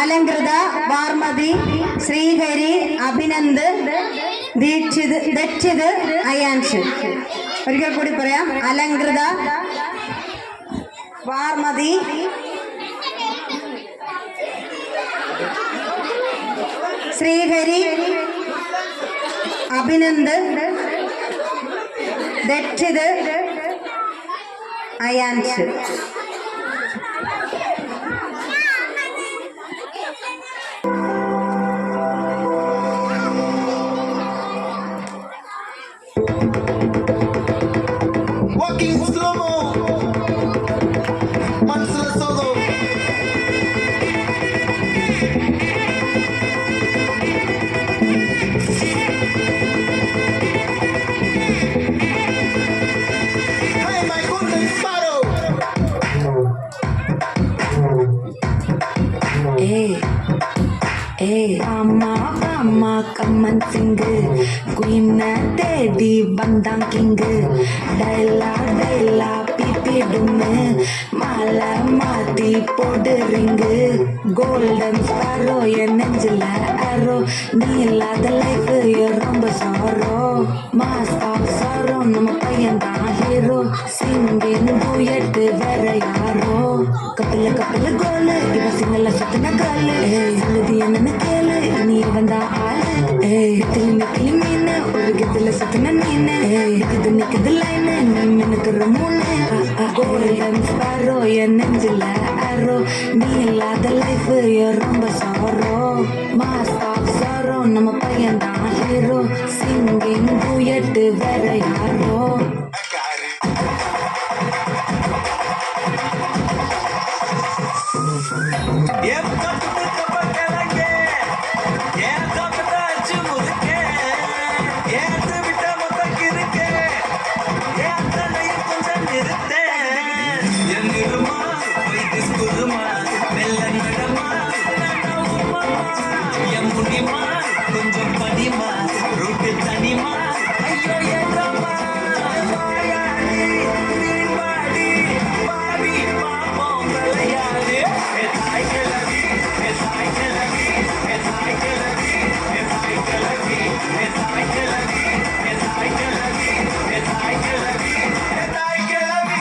അലങ്കൃത, വാർമതി, ശ്രീഹരി, അഭിനന്ദ്, ദക്ഷിത്, അയാൻഷ്. ഒരിക്കൽ കൂടി പറയാം. അലങ്കൃത, വാർമതി, Sreehari, Abhinand, Dakshit, അയാൻഷ്. Walking slow-mo, Mansur solo. Hey, my golden sparrow. அம்மா கம்மன் சிங்கு குயின தேடி வந்தான் கிங்கு டைலா பீப்பிடுன்னு மாலை மாத்தி போடுறீங்க கோல்டன் ஸ்பாரோ என் நெஞ்சில அரோ நீ இல்லாத லைஃப் ரொம்ப சாரோ மாஸ் ஆஃப் சாரோ நம்ம பையன் தான் ஹீரோ சிங்கின் டூயட்டு வேற யாரோ கப்பல கோலு இவ சிங்கல சுத்தின காலு சொல்லுது என்னன்னு கேளு நீ வந்தா ஆளு நிக்கலி மீனு ஒரு கத்துல சுத்தின நீனு நிக்குது லைனு நீ மினுக்குற மூணு கோல்டன் ஸ்பாரோ என் நெஞ்சில அரோ நீ இல்லாத லைஃப் ரொம்ப சாரோ மாஸ் ஆஃப் சாரோ நம்ம பையன் தான் ஹீரோ சிங்கிங் டூயட்டு வேற யாரோ கொஞ்சம் படிமா ரூட்டு தனிமா ஐயோ ஏற்றமா மாயாடி நீ பாடி பாடி பாப்போம் விளையாடு தாய் கிளவி தாய் கிளவி தாய் கிளவி தாய் கிளவி தாய் கிளவி தாய் கிளவி தாய் கிளவி தாய் கிளவி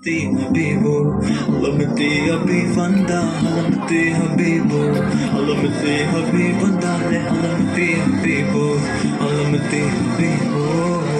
Habibo, alamati habi vanda, alamati habibo, alamati habi vanda, alamati habibo, alamati habibo.